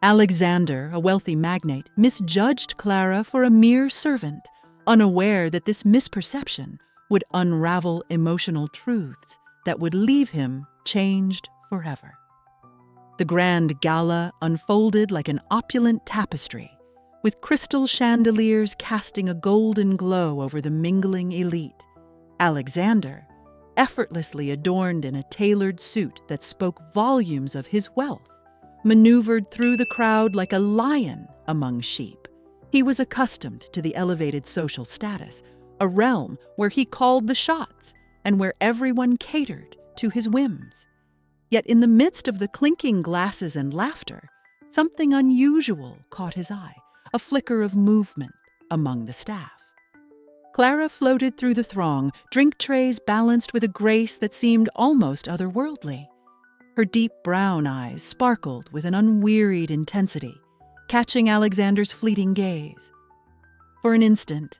Alexander, a wealthy magnate, misjudged Clara for a mere servant, unaware that this misperception would unravel emotional truths that would leave him changed forever. The grand gala unfolded like an opulent tapestry, with crystal chandeliers casting a golden glow over the mingling elite. Alexander, effortlessly adorned in a tailored suit that spoke volumes of his wealth, maneuvered through the crowd like a lion among sheep. He was accustomed to the elevated social status, a realm where he called the shots and where everyone catered to his whims. Yet in the midst of the clinking glasses and laughter, something unusual caught his eye, a flicker of movement among the staff. Clara floated through the throng, drink trays balanced with a grace that seemed almost otherworldly. Her deep brown eyes sparkled with an unwearied intensity, catching Alexander's fleeting gaze. For an instant,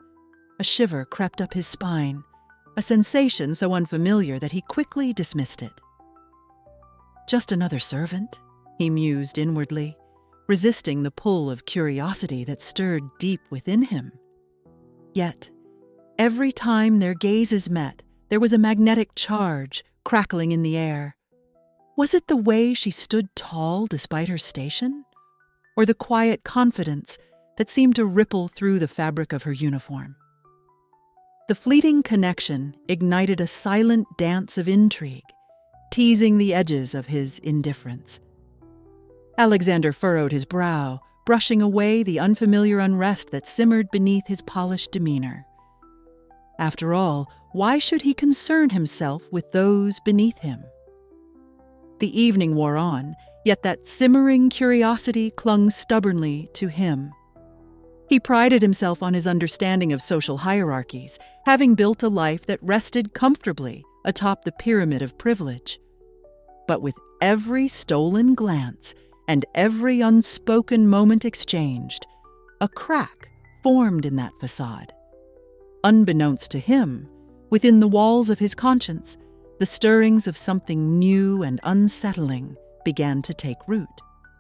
a shiver crept up his spine, a sensation so unfamiliar that he quickly dismissed it. Just another servant, he mused inwardly, resisting the pull of curiosity that stirred deep within him. Yet, every time their gazes met, there was a magnetic charge crackling in the air. Was it the way she stood tall despite her station? Or the quiet confidence that seemed to ripple through the fabric of her uniform? The fleeting connection ignited a silent dance of intrigue, teasing the edges of his indifference. Alexander furrowed his brow, brushing away the unfamiliar unrest that simmered beneath his polished demeanor. After all, why should he concern himself with those beneath him? The evening wore on, yet that simmering curiosity clung stubbornly to him. He prided himself on his understanding of social hierarchies, having built a life that rested comfortably atop the pyramid of privilege. But with every stolen glance and every unspoken moment exchanged, a crack formed in that facade. Unbeknownst to him, within the walls of his conscience, the stirrings of something new and unsettling began to take root.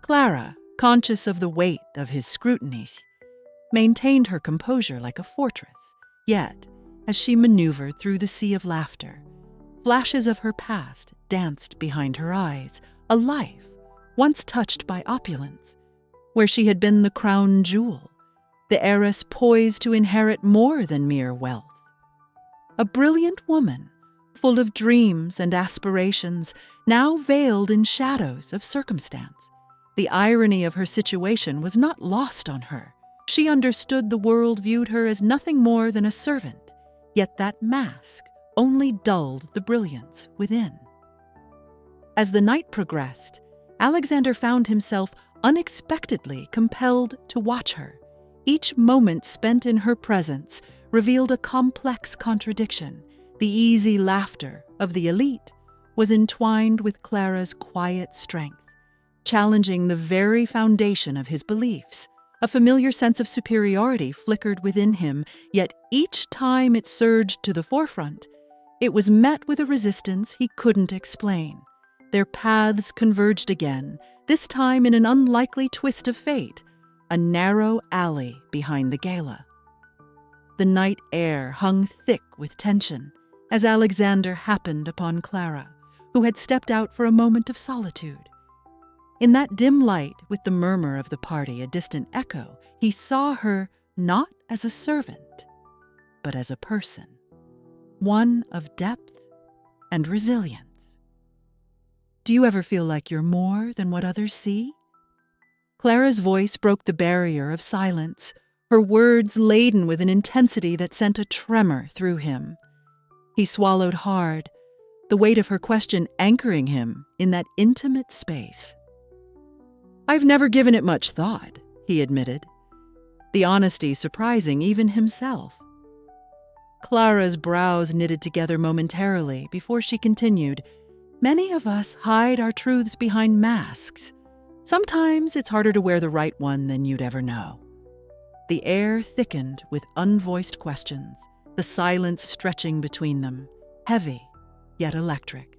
Clara, conscious of the weight of his scrutinies, maintained her composure like a fortress. Yet, as she maneuvered through the sea of laughter, flashes of her past danced behind her eyes, a life once touched by opulence, where she had been the crown jewel, the heiress poised to inherit more than mere wealth. A brilliant woman, full of dreams and aspirations, now veiled in shadows of circumstance. The irony of her situation was not lost on her. She understood the world viewed her as nothing more than a servant, yet that mask only dulled the brilliance within. As the night progressed, Alexander found himself unexpectedly compelled to watch her. Each moment spent in her presence revealed a complex contradiction. The easy laughter of the elite was entwined with Clara's quiet strength, challenging the very foundation of his beliefs. A familiar sense of superiority flickered within him, yet each time it surged to the forefront, it was met with a resistance he couldn't explain. Their paths converged again, this time in an unlikely twist of fate, a narrow alley behind the gala. The night air hung thick with tension as Alexander happened upon Clara, who had stepped out for a moment of solitude. In that dim light, with the murmur of the party a distant echo, he saw her not as a servant, but as a person, one of depth and resilience. Do you ever feel like you're more than what others see? Clara's voice broke the barrier of silence, her words laden with an intensity that sent a tremor through him. He swallowed hard, the weight of her question anchoring him in that intimate space. "I've never given it much thought," he admitted, the honesty surprising even himself. Clara's brows knitted together momentarily before she continued, "Many of us hide our truths behind masks. Sometimes it's harder to wear the right one than you'd ever know." The air thickened with unvoiced questions, the silence stretching between them, heavy yet electric.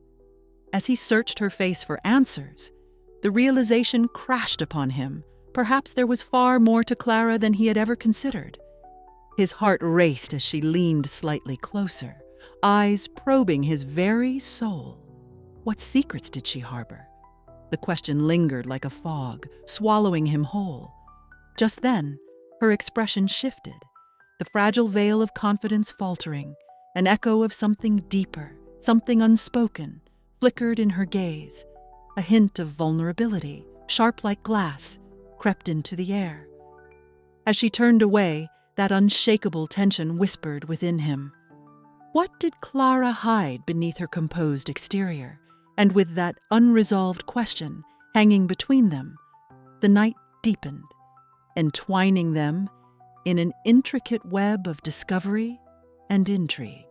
As he searched her face for answers, The realization crashed upon him. Perhaps there was far more to Clara than he had ever considered. His heart raced as she leaned slightly closer, eyes probing his very soul. What secrets did she harbor? The question lingered like a fog, swallowing him whole. Just then, her expression shifted, the fragile veil of confidence faltering, an echo of something deeper, something unspoken, flickered in her gaze. A hint of vulnerability, sharp like glass, crept into the air. As she turned away, that unshakable tension whispered within him. What did Clara hide beneath her composed exterior? And with that unresolved question hanging between them, the night deepened, entwining them in an intricate web of discovery and intrigue.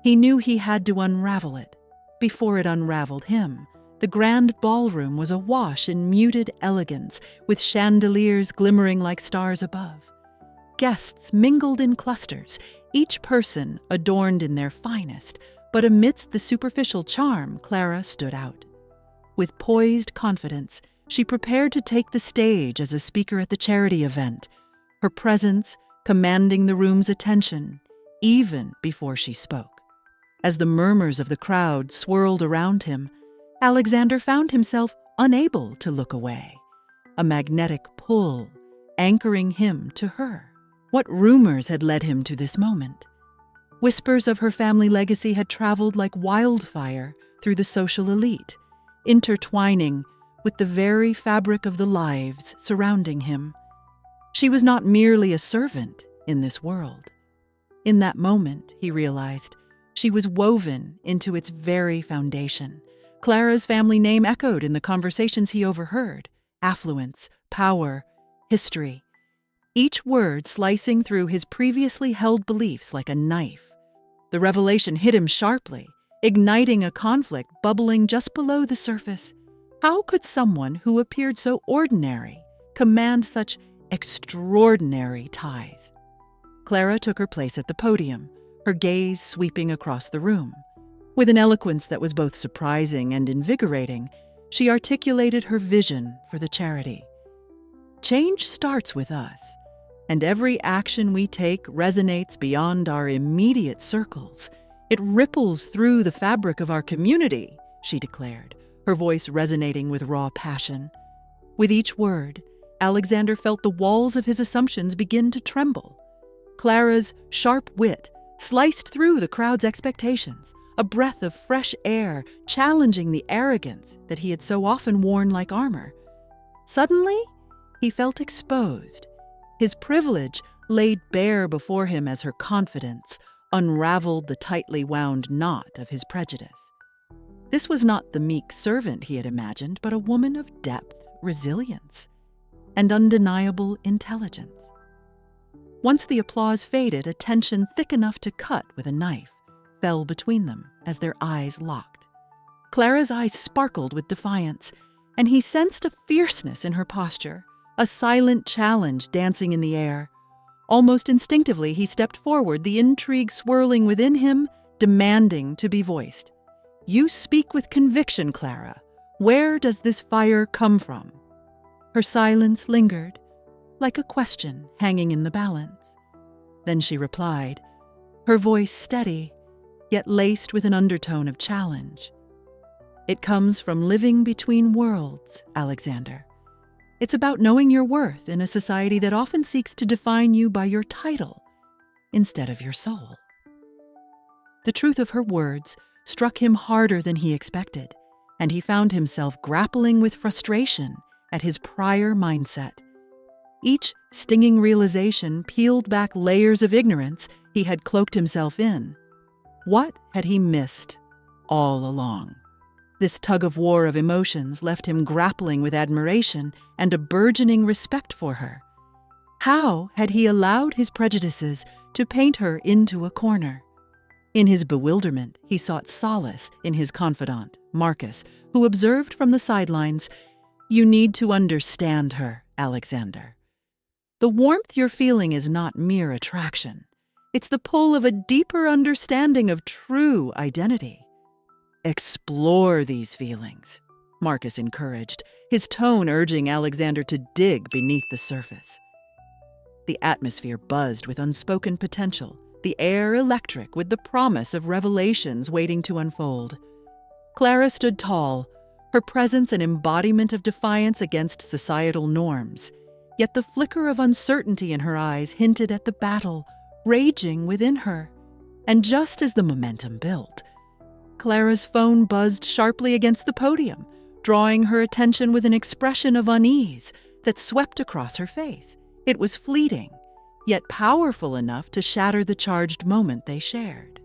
He knew he had to unravel it before it unraveled him. The grand ballroom was awash in muted elegance, with chandeliers glimmering like stars above. Guests mingled in clusters, each person adorned in their finest, but amidst the superficial charm, Clara stood out. With poised confidence, she prepared to take the stage as a speaker at the charity event, her presence commanding the room's attention, even before she spoke. As the murmurs of the crowd swirled around him, Alexander found himself unable to look away, a magnetic pull anchoring him to her. What rumors had led him to this moment? Whispers of her family legacy had traveled like wildfire through the social elite, intertwining with the very fabric of the lives surrounding him. She was not merely a servant in this world. In that moment, he realized, she was woven into its very foundation. Clara's family name echoed in the conversations he overheard: affluence, power, history. Each word slicing through his previously held beliefs like a knife. The revelation hit him sharply, igniting a conflict bubbling just below the surface. How could someone who appeared so ordinary command such extraordinary ties? Clara took her place at the podium, her gaze sweeping across the room. With an eloquence that was both surprising and invigorating, she articulated her vision for the charity. Change starts with us, and every action we take resonates beyond our immediate circles. It ripples through the fabric of our community, she declared, her voice resonating with raw passion. With each word, Alexander felt the walls of his assumptions begin to tremble. Clara's sharp wit sliced through the crowd's expectations, a breath of fresh air challenging the arrogance that he had so often worn like armor. Suddenly, he felt exposed, his privilege laid bare before him as her confidence unraveled the tightly wound knot of his prejudice. This was not the meek servant he had imagined, but a woman of depth, resilience, and undeniable intelligence. Once the applause faded, a tension thick enough to cut with a knife fell between them as their eyes locked. Clara's eyes sparkled with defiance, and he sensed a fierceness in her posture, a silent challenge dancing in the air. Almost instinctively, he stepped forward, the intrigue swirling within him, demanding to be voiced. "You speak with conviction, Clara. Where does this fire come from?" Her silence lingered, like a question hanging in the balance. Then she replied, her voice steady, yet laced with an undertone of challenge. "It comes from living between worlds, Alexander. It's about knowing your worth in a society that often seeks to define you by your title instead of your soul." The truth of her words struck him harder than he expected, and he found himself grappling with frustration at his prior mindset. Each stinging realization peeled back layers of ignorance he had cloaked himself in. What had he missed all along? This tug-of-war of emotions left him grappling with admiration and a burgeoning respect for her. How had he allowed his prejudices to paint her into a corner? In his bewilderment, he sought solace in his confidant, Marcus, who observed from the sidelines, "You need to understand her, Alexander. The warmth you're feeling is not mere attraction. It's the pull of a deeper understanding of true identity. Explore these feelings," Marcus encouraged, his tone urging Alexander to dig beneath the surface. The atmosphere buzzed with unspoken potential, the air electric with the promise of revelations waiting to unfold. Clara stood tall, her presence an embodiment of defiance against societal norms, yet the flicker of uncertainty in her eyes hinted at the battle raging within her. And just as the momentum built, Clara's phone buzzed sharply against the podium, drawing her attention with an expression of unease that swept across her face. It was fleeting, yet powerful enough to shatter the charged moment they shared.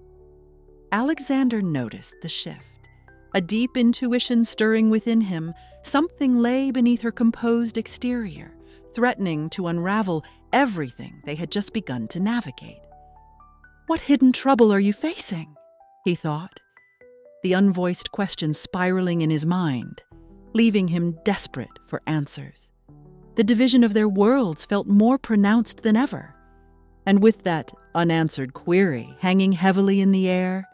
Alexander noticed the shift. A deep intuition stirring within him, something lay beneath her composed exterior, threatening to unravel everything they had just begun to navigate. "What hidden trouble are you facing?" he thought, the unvoiced question spiraling in his mind, leaving him desperate for answers. The division of their worlds felt more pronounced than ever, and with that unanswered query hanging heavily in the air,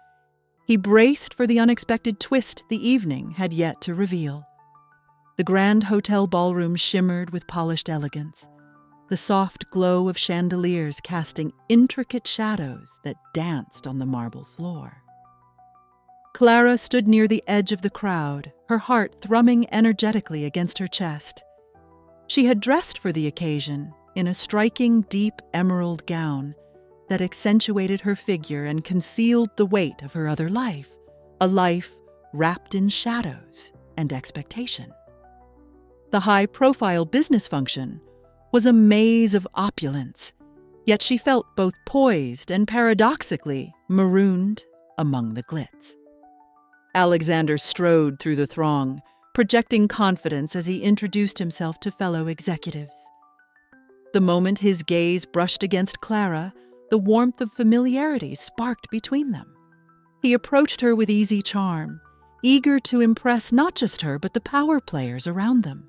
he braced for the unexpected twist the evening had yet to reveal. The grand hotel ballroom shimmered with polished elegance, the soft glow of chandeliers casting intricate shadows that danced on the marble floor. Clara stood near the edge of the crowd, her heart thrumming energetically against her chest. She had dressed for the occasion in a striking deep emerald gown that accentuated her figure and concealed the weight of her other life, a life wrapped in shadows and expectation. The high-profile business function was a maze of opulence, yet she felt both poised and paradoxically marooned among the glitz. Alexander strode through the throng, projecting confidence as he introduced himself to fellow executives. The moment his gaze brushed against Clara, the warmth of familiarity sparked between them. He approached her with easy charm, eager to impress not just her but the power players around them.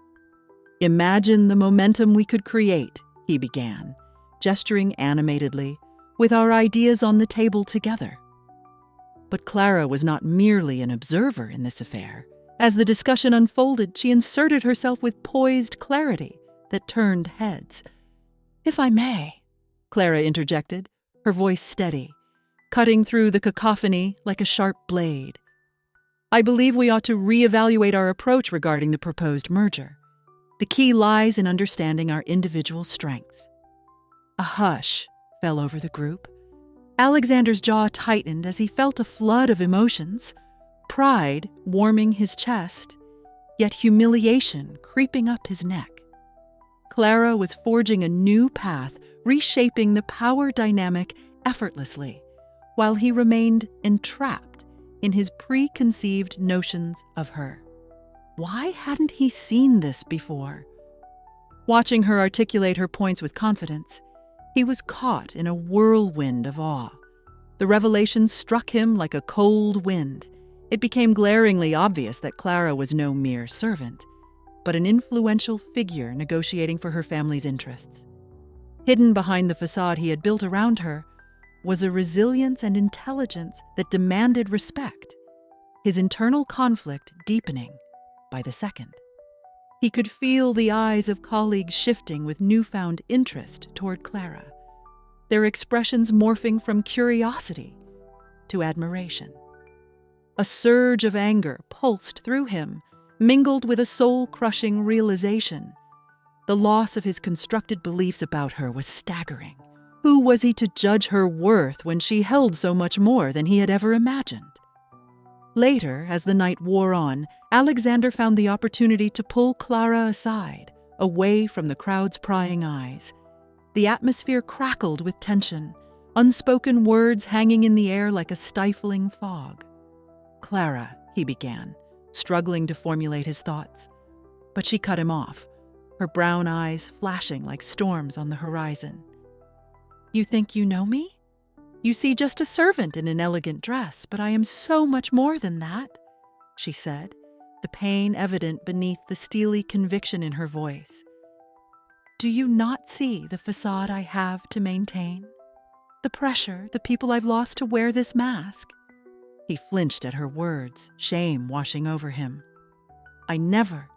"Imagine the momentum we could create," he began, gesturing animatedly, "with our ideas on the table together." But Clara was not merely an observer in this affair. As the discussion unfolded, she inserted herself with poised clarity that turned heads. "If I may," Clara interjected, her voice steady, cutting through the cacophony like a sharp blade. "I believe we ought to reevaluate our approach regarding the proposed merger. The key lies in understanding our individual strengths." A hush fell over the group. Alexander's jaw tightened as he felt a flood of emotions, pride warming his chest, yet humiliation creeping up his neck. Clara was forging a new path, reshaping the power dynamic effortlessly, while he remained entrapped in his preconceived notions of her. Why hadn't he seen this before? Watching her articulate her points with confidence, he was caught in a whirlwind of awe. The revelation struck him like a cold wind. It became glaringly obvious that Clara was no mere servant, but an influential figure negotiating for her family's interests. Hidden behind the facade he had built around her was a resilience and intelligence that demanded respect, his internal conflict deepening by the second. He could feel the eyes of colleagues shifting with newfound interest toward Clara, their expressions morphing from curiosity to admiration. A surge of anger pulsed through him, mingled with a soul-crushing realization. The loss of his constructed beliefs about her was staggering. Who was he to judge her worth when she held so much more than he had ever imagined? Later, as the night wore on, Alexander found the opportunity to pull Clara aside, away from the crowd's prying eyes. The atmosphere crackled with tension, unspoken words hanging in the air like a stifling fog. "Clara," he began, struggling to formulate his thoughts. But she cut him off, her brown eyes flashing like storms on the horizon. "You think you know me? You see just a servant in an elegant dress, but I am so much more than that," she said, the pain evident beneath the steely conviction in her voice. "Do you not see the facade I have to maintain? The pressure, the people I've lost to wear this mask?" He flinched at her words, shame washing over him. "I never.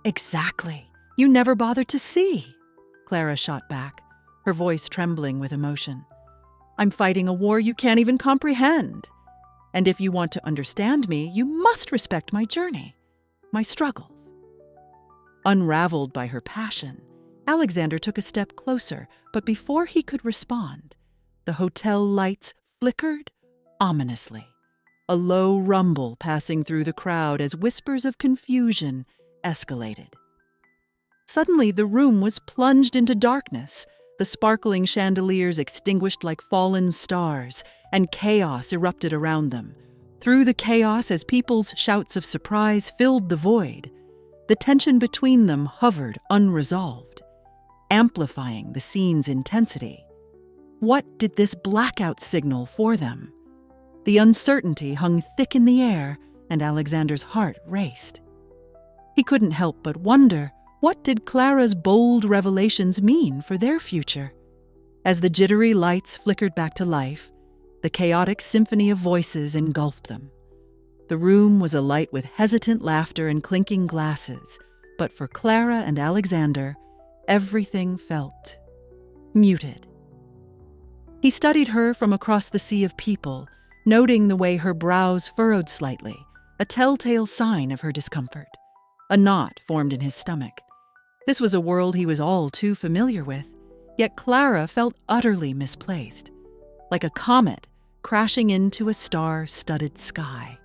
Exactly. You never bothered to see, Clara shot back, her voice trembling with emotion. I'm fighting a war you can't even comprehend. And if you want to understand me, you must respect my journey, my struggles. Unraveled by her passion, Alexander took a step closer, but before he could respond, the hotel lights flickered ominously, a low rumble passing through the crowd as whispers of confusion escalated. Suddenly, the room was plunged into darkness, the sparkling chandeliers extinguished like fallen stars, and chaos erupted around them. Through the chaos, as people's shouts of surprise filled the void, the tension between them hovered unresolved, amplifying the scene's intensity. What did this blackout signal for them? The uncertainty hung thick in the air, and Alexander's heart raced. He couldn't help but wonder, what did Clara's bold revelations mean for their future? As the jittery lights flickered back to life, the chaotic symphony of voices engulfed them. The room was alight with hesitant laughter and clinking glasses, but for Clara and Alexander, everything felt muted. He studied her from across the sea of people, noting the way her brows furrowed slightly, a telltale sign of her discomfort. A knot formed in his stomach. This was a world he was all too familiar with, yet Clara felt utterly misplaced, like a comet crashing into a star-studded sky.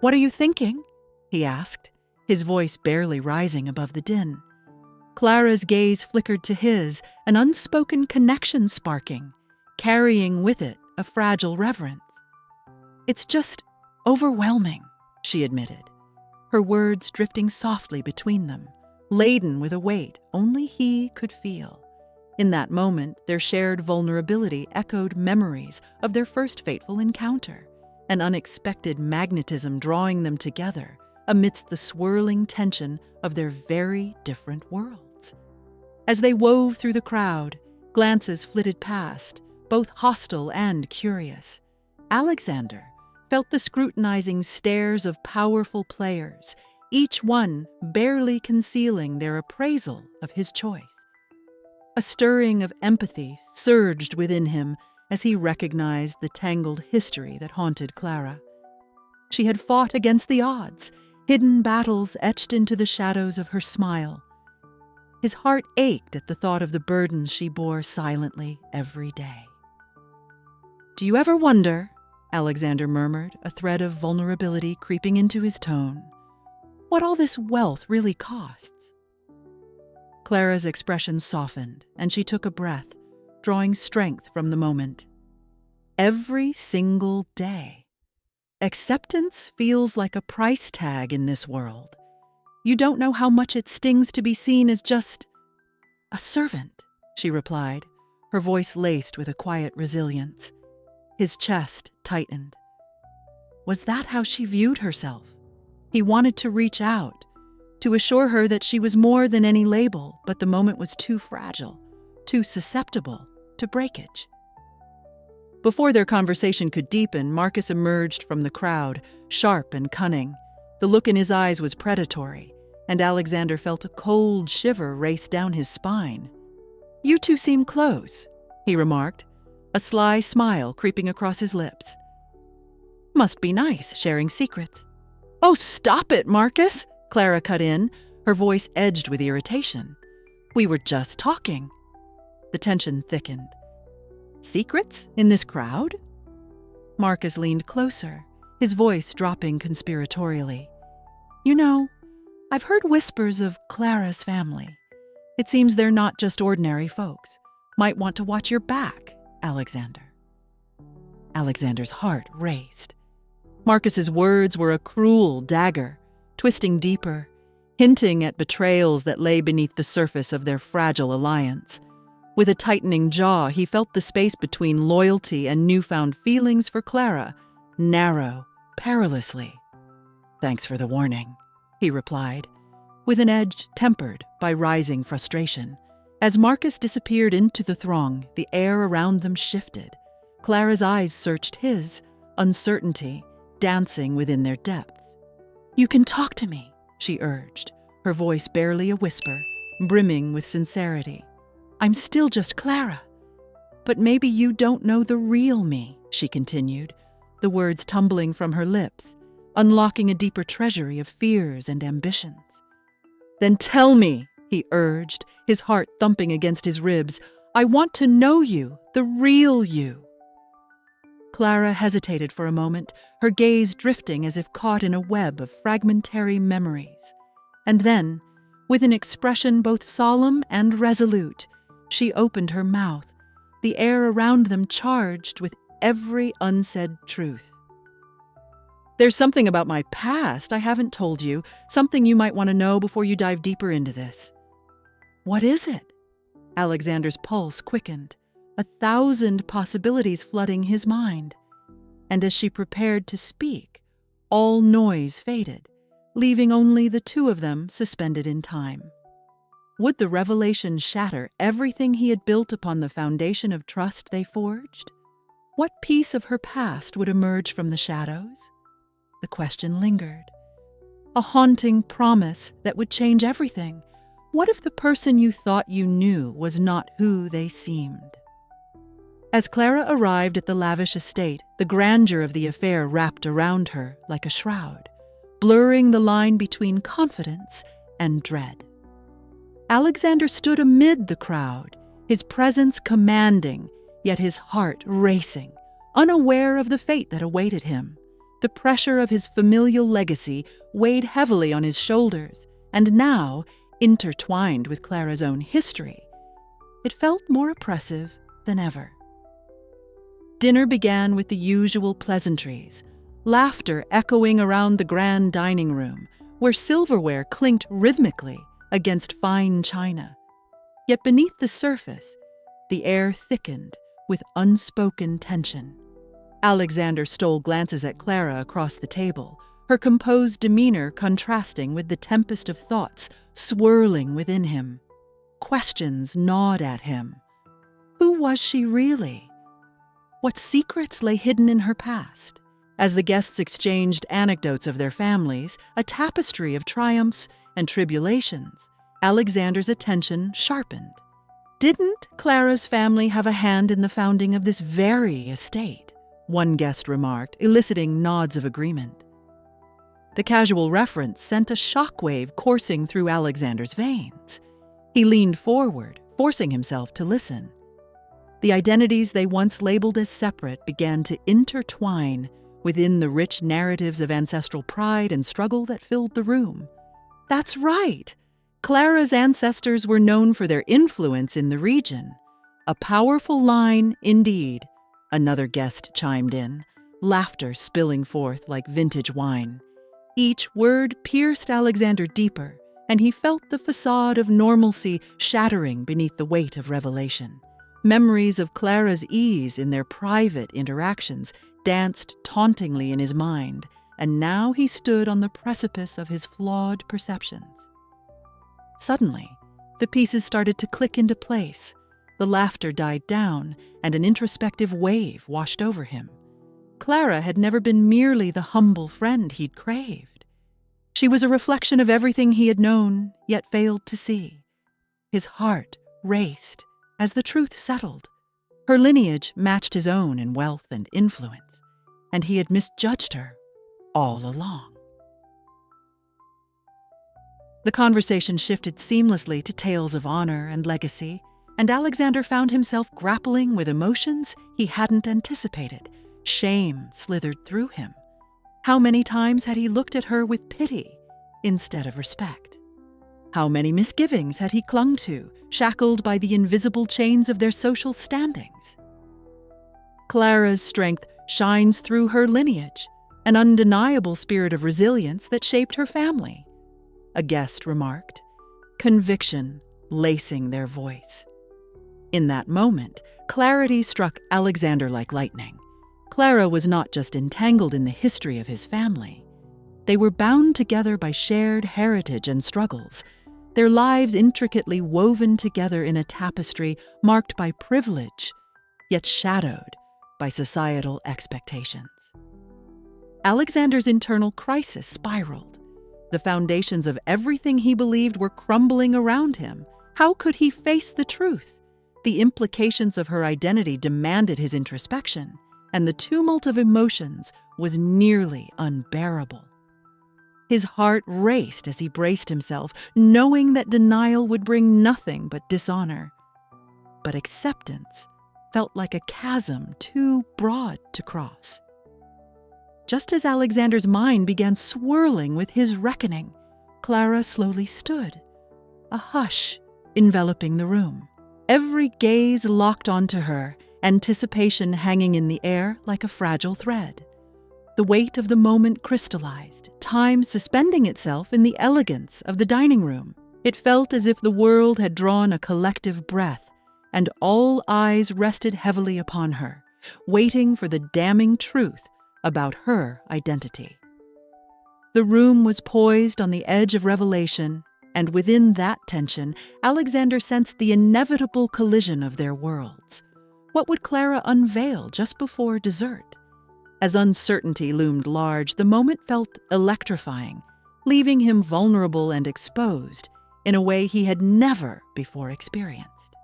"What are you thinking?" he asked, his voice barely rising above the din. Clara's gaze flickered to his, an unspoken connection sparking, carrying with it a fragile reverence. "It's just overwhelming," she admitted, her words drifting softly between them, laden with a weight only he could feel. In that moment, their shared vulnerability echoed memories of their first fateful encounter, an unexpected magnetism drawing them together amidst the swirling tension of their very different worlds. As they wove through the crowd, glances flitted past, both hostile and curious. Alexander felt the scrutinizing stares of powerful players, each one barely concealing their appraisal of his choice. A stirring of empathy surged within him as he recognized the tangled history that haunted Clara. She had fought against the odds, hidden battles etched into the shadows of her smile. His heart ached at the thought of the burdens she bore silently every day. "Do you ever wonder," Alexander murmured, a thread of vulnerability creeping into his tone, "what all this wealth really costs?" Clara's expression softened, and she took a breath, drawing strength from the moment. "Every single day. Acceptance feels like a price tag in this world. You don't know how much it stings to be seen as just a servant," she replied, her voice laced with a quiet resilience. His chest tightened. Was that how she viewed herself? He wanted to reach out, to assure her that she was more than any label, but the moment was too fragile, too susceptible to breakage. Before their conversation could deepen, Marcus emerged from the crowd, sharp and cunning. The look in his eyes was predatory, and Alexander felt a cold shiver race down his spine. "You two seem close," he remarked, a sly smile creeping across his lips. "Must be nice, sharing secrets." "Oh, stop it, Marcus!" Clara cut in, her voice edged with irritation. "We were just talking." The tension thickened. "Secrets in this crowd?" Marcus leaned closer, his voice dropping conspiratorially. "You know, I've heard whispers of Clara's family. It seems they're not just ordinary folks. Might want to watch your back, Alexander." Alexander's heart raced. Marcus's words were a cruel dagger, twisting deeper, hinting at betrayals that lay beneath the surface of their fragile alliance. With a tightening jaw, he felt the space between loyalty and newfound feelings for Clara narrow perilously. "Thanks for the warning," he replied, with an edge tempered by rising frustration. As Marcus disappeared into the throng, the air around them shifted. Clara's eyes searched his, uncertainty dancing within their depths. "You can talk to me," she urged, her voice barely a whisper, brimming with sincerity. "I'm still just Clara. But maybe you don't know the real me," she continued, the words tumbling from her lips, unlocking a deeper treasury of fears and ambitions. "Then tell me," he urged, his heart thumping against his ribs. "I want to know you, the real you." Clara hesitated for a moment, her gaze drifting as if caught in a web of fragmentary memories. And then, with an expression both solemn and resolute, she opened her mouth, the air around them charged with every unsaid truth. "There's something about my past I haven't told you, something you might want to know before you dive deeper into this." "What is it?" Alexander's pulse quickened, 1,000 possibilities flooding his mind. And as she prepared to speak, all noise faded, leaving only the two of them suspended in time. Would the revelation shatter everything he had built upon the foundation of trust they forged? What piece of her past would emerge from the shadows? The question lingered. A haunting promise that would change everything. What if the person you thought you knew was not who they seemed? As Clara arrived at the lavish estate, the grandeur of the affair wrapped around her like a shroud, blurring the line between confidence and dread. Alexander stood amid the crowd, his presence commanding, yet his heart racing, unaware of the fate that awaited him. The pressure of his familial legacy weighed heavily on his shoulders, and now, intertwined with Clara's own history, it felt more oppressive than ever. Dinner began with the usual pleasantries, laughter echoing around the grand dining room, where silverware clinked rhythmically against fine china. Yet beneath the surface, the air thickened with unspoken tension. Alexander stole glances at Clara across the table, her composed demeanor contrasting with the tempest of thoughts swirling within him. Questions gnawed at him. Who was she really? What secrets lay hidden in her past? As the guests exchanged anecdotes of their families, a tapestry of triumphs and tribulations, Alexander's attention sharpened. Didn't Clara's family have a hand in the founding of this very estate? One guest remarked, eliciting nods of agreement. The casual reference sent a shockwave coursing through Alexander's veins. He leaned forward, forcing himself to listen. The identities they once labeled as separate began to intertwine within the rich narratives of ancestral pride and struggle that filled the room. That's right! Clara's ancestors were known for their influence in the region. A powerful line, indeed, another guest chimed in, laughter spilling forth like vintage wine. Each word pierced Alexander deeper, and he felt the facade of normalcy shattering beneath the weight of revelation. Memories of Clara's ease in their private interactions danced tauntingly in his mind, and now he stood on the precipice of his flawed perceptions. Suddenly, the pieces started to click into place. The laughter died down, and an introspective wave washed over him. Clara had never been merely the humble friend he'd craved. She was a reflection of everything he had known, yet failed to see. His heart raced as the truth settled. Her lineage matched his own in wealth and influence, and he had misjudged her all along. The conversation shifted seamlessly to tales of honor and legacy, and Alexander found himself grappling with emotions he hadn't anticipated. Shame slithered through him. How many times had he looked at her with pity instead of respect? How many misgivings had he clung to, shackled by the invisible chains of their social standings? Clara's strength shines through her lineage, an undeniable spirit of resilience that shaped her family, a guest remarked, conviction lacing their voice. In that moment, clarity struck Alexander like lightning. Clara was not just entangled in the history of his family. They were bound together by shared heritage and struggles, their lives intricately woven together in a tapestry marked by privilege, yet shadowed by societal expectations. Alexander's internal crisis spiraled. The foundations of everything he believed were crumbling around him. How could he face the truth? The implications of her identity demanded his introspection, and the tumult of emotions was nearly unbearable. His heart raced as he braced himself, knowing that denial would bring nothing but dishonor. But acceptance felt like a chasm too broad to cross. Just as Alexander's mind began swirling with his reckoning, Clara slowly stood, a hush enveloping the room. Every gaze locked onto her, anticipation hanging in the air like a fragile thread. The weight of the moment crystallized, time suspending itself in the elegance of the dining room. It felt as if the world had drawn a collective breath, and all eyes rested heavily upon her, waiting for the damning truth about her identity. The room was poised on the edge of revelation, and within that tension, Alexander sensed the inevitable collision of their worlds. What would Clara unveil just before dessert? As uncertainty loomed large, the moment felt electrifying, leaving him vulnerable and exposed in a way he had never before experienced.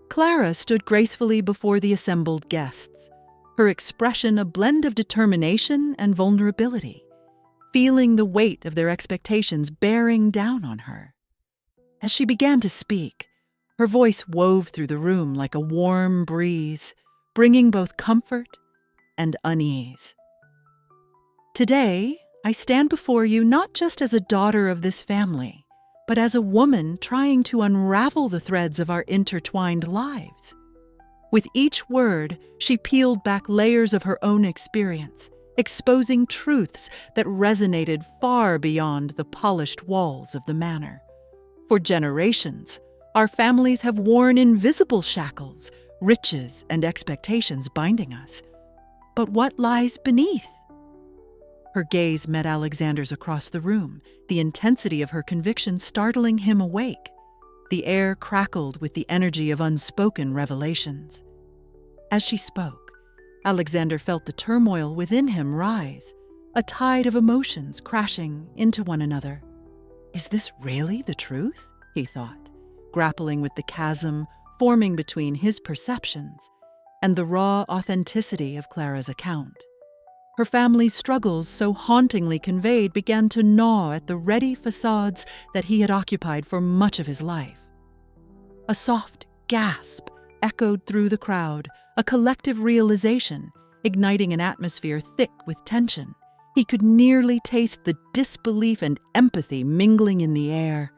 Clara stood gracefully before the assembled guests, her expression a blend of determination and vulnerability, feeling the weight of their expectations bearing down on her. As she began to speak, her voice wove through the room like a warm breeze, bringing both comfort and unease. Today, I stand before you not just as a daughter of this family, but as a woman trying to unravel the threads of our intertwined lives. With each word, she peeled back layers of her own experience, exposing truths that resonated far beyond the polished walls of the manor. For generations, our families have worn invisible shackles, riches and expectations binding us. But what lies beneath? Her gaze met Alexander's across the room, the intensity of her conviction startling him awake. The air crackled with the energy of unspoken revelations. As she spoke, Alexander felt the turmoil within him rise, a tide of emotions crashing into one another. Is this really the truth? He thought, grappling with the chasm forming between his perceptions and the raw authenticity of Clara's account. Her family's struggles, so hauntingly conveyed, began to gnaw at the ready facades that he had occupied for much of his life. A soft gasp echoed through the crowd, a collective realization, igniting an atmosphere thick with tension. He could nearly taste the disbelief and empathy mingling in the air.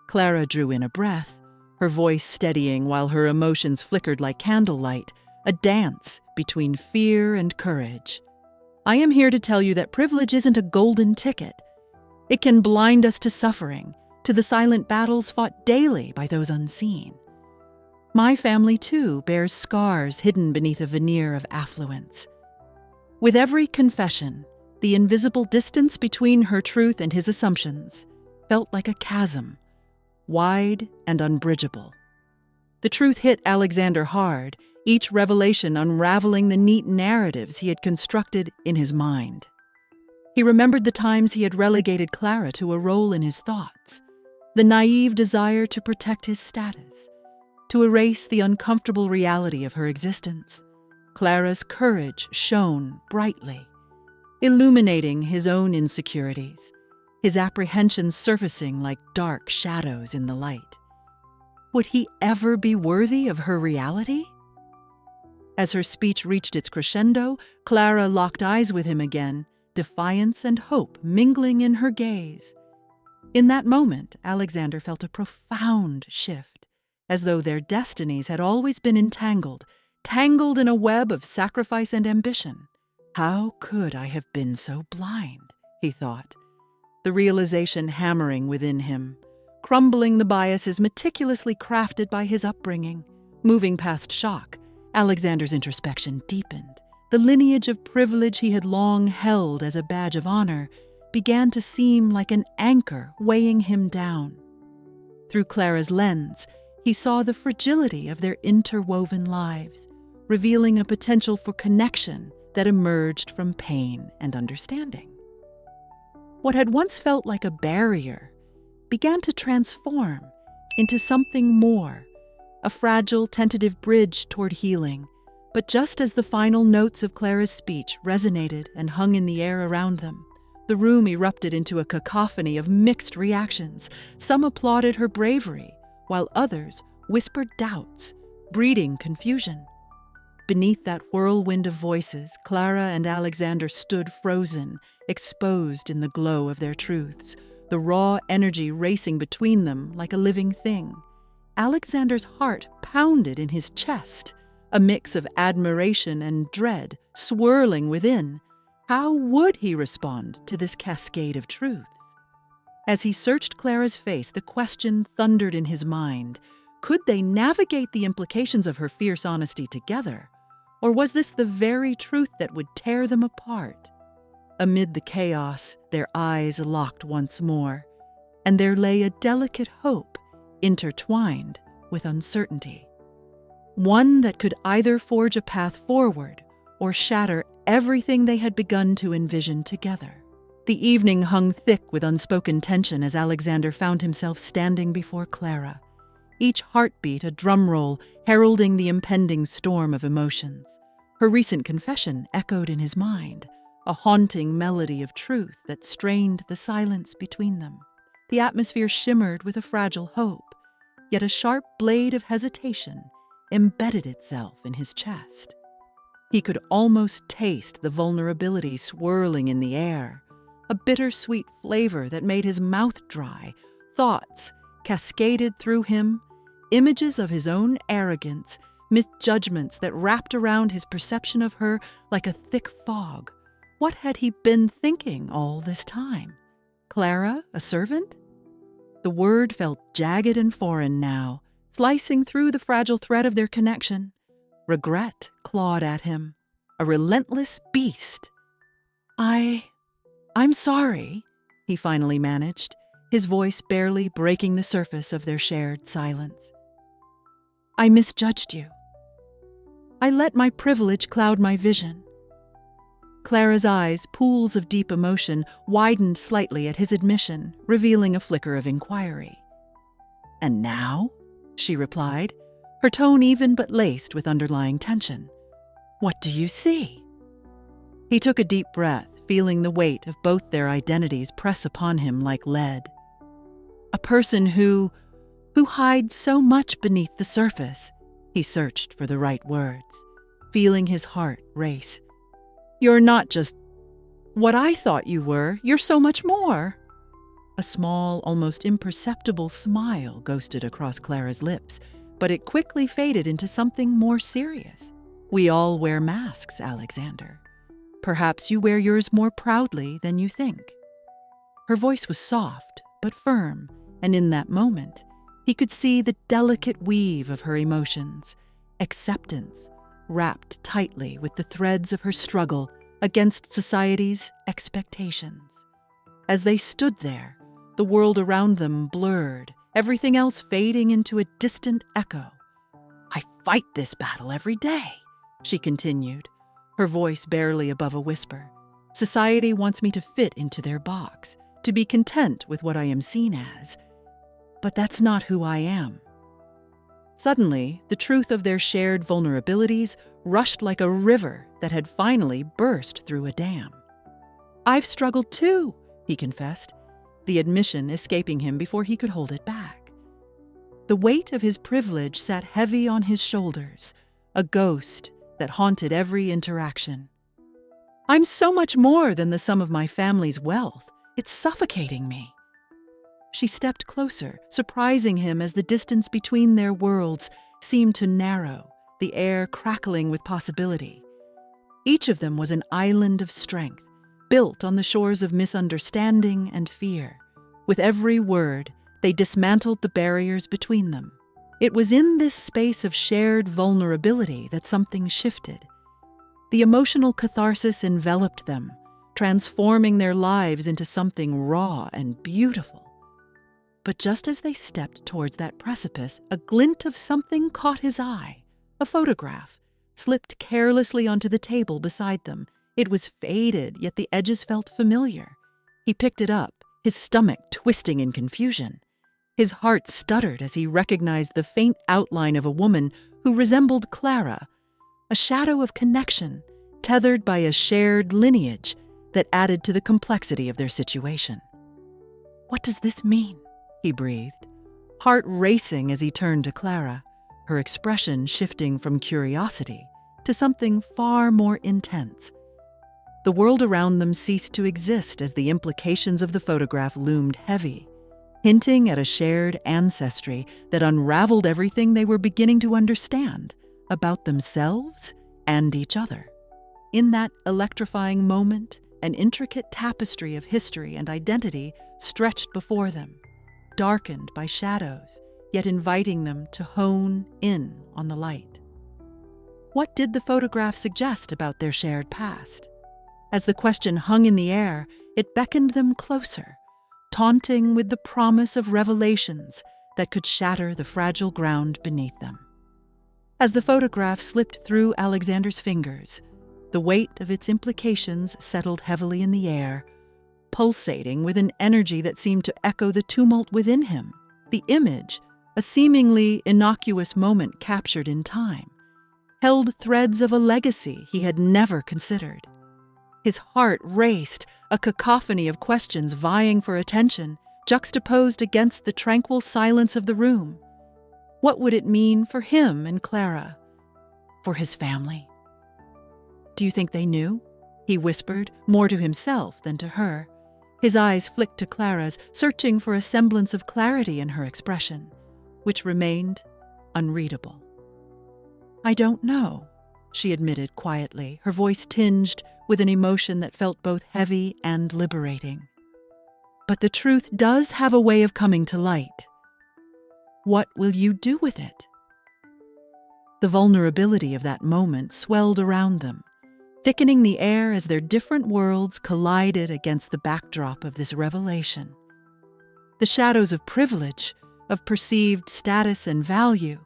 Clara drew in a breath, her voice steadying while her emotions flickered like candlelight, a dance between fear and courage. I am here to tell you that privilege isn't a golden ticket. It can blind us to suffering, to the silent battles fought daily by those unseen. My family, too, bears scars hidden beneath a veneer of affluence. With every confession, the invisible distance between her truth and his assumptions felt like a chasm, wide and unbridgeable. The truth hit Alexander hard, each revelation unraveling the neat narratives he had constructed in his mind. He remembered the times he had relegated Clara to a role in his thoughts, the naive desire to protect his status, to erase the uncomfortable reality of her existence. Clara's courage shone brightly, illuminating his own insecurities, his apprehensions surfacing like dark shadows in the light. Would he ever be worthy of her reality? As her speech reached its crescendo, Clara locked eyes with him again, defiance and hope mingling in her gaze. In that moment, Alexander felt a profound shift, as though their destinies had always been entangled, tangled in a web of sacrifice and ambition. How could I have been so blind? He thought, the realization hammering within him, crumbling the biases meticulously crafted by his upbringing. Moving past shock, Alexander's introspection deepened. The lineage of privilege he had long held as a badge of honor began to seem like an anchor weighing him down. Through Clara's lens, he saw the fragility of their interwoven lives, revealing a potential for connection that emerged from pain and understanding. what had once felt like a barrier began to transform into something more, a fragile, tentative bridge toward healing. But just as the final notes of Clara's speech resonated and hung in the air around them, the room erupted into a cacophony of mixed reactions. Some applauded her bravery, while others whispered doubts, breeding confusion. Beneath that whirlwind of voices, Clara and Alexander stood frozen, exposed in the glow of their truths, the raw energy racing between them like a living thing. Alexander's heart pounded in his chest, a mix of admiration and dread swirling within. How would he respond to this cascade of truths? As he searched Clara's face, the question thundered in his mind. Could they navigate the implications of her fierce honesty together? Or was this the very truth that would tear them apart? Amid the chaos, their eyes locked once more, and there lay a delicate hope intertwined with uncertainty. One that could either forge a path forward or shatter everything they had begun to envision together. The evening hung thick with unspoken tension as Alexander found himself standing before Clara, each heartbeat a drumroll heralding the impending storm of emotions. Her recent confession echoed in his mind, a haunting melody of truth that strained the silence between them. The atmosphere shimmered with a fragile hope, yet a sharp blade of hesitation embedded itself in his chest. He could almost taste the vulnerability swirling in the air, a bittersweet flavor that made his mouth dry. Thoughts cascaded through him, images of his own arrogance, misjudgments that wrapped around his perception of her like a thick fog. What had he been thinking all this time? Clara, a servant? The word felt jagged and foreign now, slicing through the fragile thread of their connection. Regret clawed at him, a relentless beast. I'm sorry, he finally managed, his voice barely breaking the surface of their shared silence. I misjudged you. I let my privilege cloud my vision. Clara's eyes, pools of deep emotion, widened slightly at his admission, revealing a flicker of inquiry. And now? She replied, her tone even but laced with underlying tension. What do you see? He took a deep breath, feeling the weight of both their identities press upon him like lead. A person who hides so much beneath the surface. He searched for the right words, feeling his heart race. You're not just what I thought you were. You're so much more. A small, almost imperceptible smile ghosted across Clara's lips, but it quickly faded into something more serious. We all wear masks, Alexander. Perhaps you wear yours more proudly than you think. Her voice was soft, but firm, and in that moment, he could see the delicate weave of her emotions, acceptance, wrapped tightly with the threads of her struggle against society's expectations. As they stood there, the world around them blurred, everything else fading into a distant echo. I fight this battle every day, she continued, her voice barely above a whisper. Society wants me to fit into their box, to be content with what I am seen as. But that's not who I am. Suddenly, the truth of their shared vulnerabilities rushed like a river that had finally burst through a dam. I've struggled too, he confessed, the admission escaping him before he could hold it back. The weight of his privilege sat heavy on his shoulders, a ghost that haunted every interaction. I'm so much more than the sum of my family's wealth. It's suffocating me. She stepped closer, surprising him as the distance between their worlds seemed to narrow, the air crackling with possibility. Each of them was an island of strength, built on the shores of misunderstanding and fear. With every word, they dismantled the barriers between them. It was in this space of shared vulnerability that something shifted. The emotional catharsis enveloped them, transforming their lives into something raw and beautiful. But just as they stepped towards that precipice, a glint of something caught his eye. A photograph slipped carelessly onto the table beside them. It was faded, yet the edges felt familiar. He picked it up, his stomach twisting in confusion. His heart stuttered as he recognized the faint outline of a woman who resembled Clara, a shadow of connection, tethered by a shared lineage that added to the complexity of their situation. "What does this mean?" he breathed, heart racing as he turned to Clara, her expression shifting from curiosity to something far more intense. The world around them ceased to exist as the implications of the photograph loomed heavy, hinting at a shared ancestry that unraveled everything they were beginning to understand about themselves and each other. In that electrifying moment, an intricate tapestry of history and identity stretched before them, darkened by shadows, yet inviting them to hone in on the light. What did the photograph suggest about their shared past? As the question hung in the air, it beckoned them closer, taunting with the promise of revelations that could shatter the fragile ground beneath them. As the photograph slipped through Alexander's fingers, the weight of its implications settled heavily in the air, pulsating with an energy that seemed to echo the tumult within him. The image, a seemingly innocuous moment captured in time, held threads of a legacy he had never considered. His heart raced, a cacophony of questions vying for attention, juxtaposed against the tranquil silence of the room. What would it mean for him and Clara? For his family? "Do you think they knew?" he whispered, more to himself than to her. His eyes flicked to Clara's, searching for a semblance of clarity in her expression, which remained unreadable. "I don't know," she admitted quietly, her voice tinged with an emotion that felt both heavy and liberating. "But the truth does have a way of coming to light. What will you do with it?" The vulnerability of that moment swelled around them, thickening the air as their different worlds collided against the backdrop of this revelation. The shadows of privilege, of perceived status and value,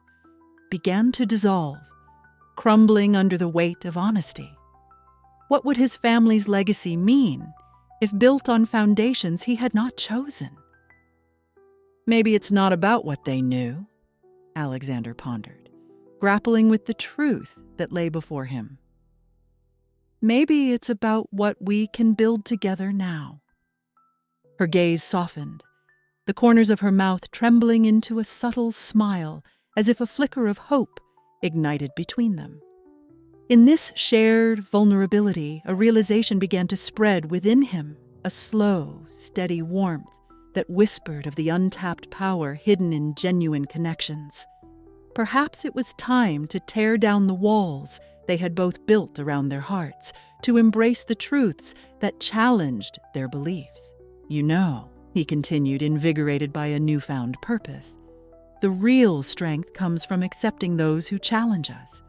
began to dissolve, crumbling under the weight of honesty. What would his family's legacy mean if built on foundations he had not chosen? "Maybe it's not about what they knew," Alexander pondered, grappling with the truth that lay before him. "Maybe it's about what we can build together now." Her gaze softened, the corners of her mouth trembling into a subtle smile, as if a flicker of hope ignited between them. In this shared vulnerability, a realization began to spread within him, a slow, steady warmth that whispered of the untapped power hidden in genuine connections. Perhaps it was time to tear down the walls they had both built around their hearts, to embrace the truths that challenged their beliefs. "You know," he continued, invigorated by a newfound purpose, "the real strength comes from accepting those who challenge us.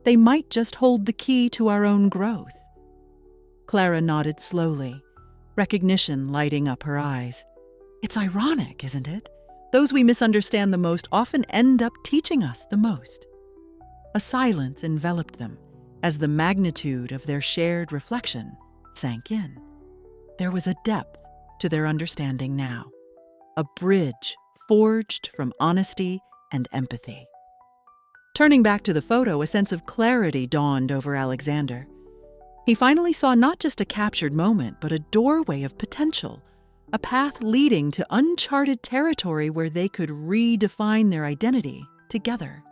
They might just hold the key to our own growth." Clara nodded slowly, recognition lighting up her eyes. "It's ironic, isn't it? Those we misunderstand the most often end up teaching us the most." A silence enveloped them as the magnitude of their shared reflection sank in. There was a depth to their understanding now, a bridge forged from honesty and empathy. Turning back to the photo, a sense of clarity dawned over Alexander. He finally saw not just a captured moment, but a doorway of potential, a path leading to uncharted territory where they could redefine their identity together.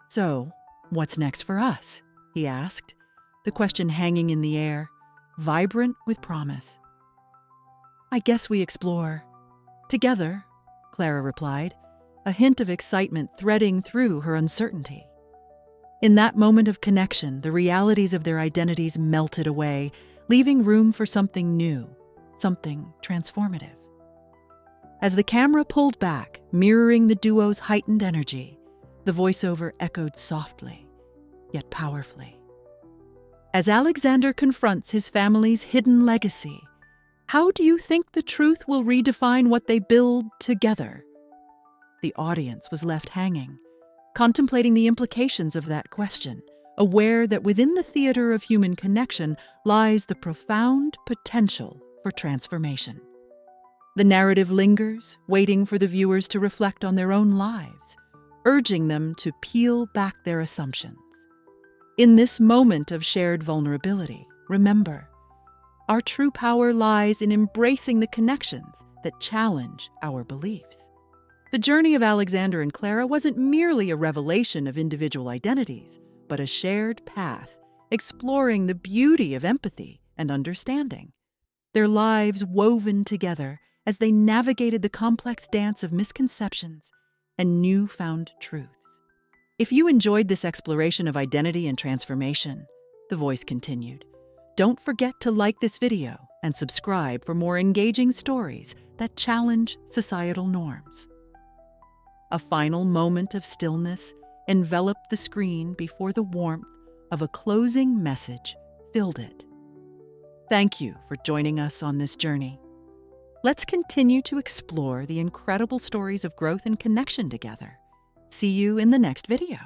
"So, what's next for us?" he asked, the question hanging in the air, vibrant with promise. "I guess we explore together," Clara replied, a hint of excitement threading through her uncertainty. In that moment of connection, the realities of their identities melted away, leaving room for something new, something transformative. As the camera pulled back, mirroring the duo's heightened energy, the voiceover echoed softly, yet powerfully. "As Alexander confronts his family's hidden legacy, how do you think the truth will redefine what they build together?" The audience was left hanging, contemplating the implications of that question, aware that within the theater of human connection lies the profound potential for transformation. The narrative lingers, waiting for the viewers to reflect on their own lives, urging them to peel back their assumptions. In this moment of shared vulnerability, remember, our true power lies in embracing the connections that challenge our beliefs. The journey of Alexander and Clara wasn't merely a revelation of individual identities, but a shared path exploring the beauty of empathy and understanding. Their lives woven together as they navigated the complex dance of misconceptions and newfound truths. If you enjoyed this exploration of identity and transformation, the voice continued, don't forget to like this video and subscribe for more engaging stories that challenge societal norms. A final moment of stillness enveloped the screen before the warmth of a closing message filled it. Thank you for joining us on this journey. Let's continue to explore the incredible stories of growth and connection together. See you in the next video.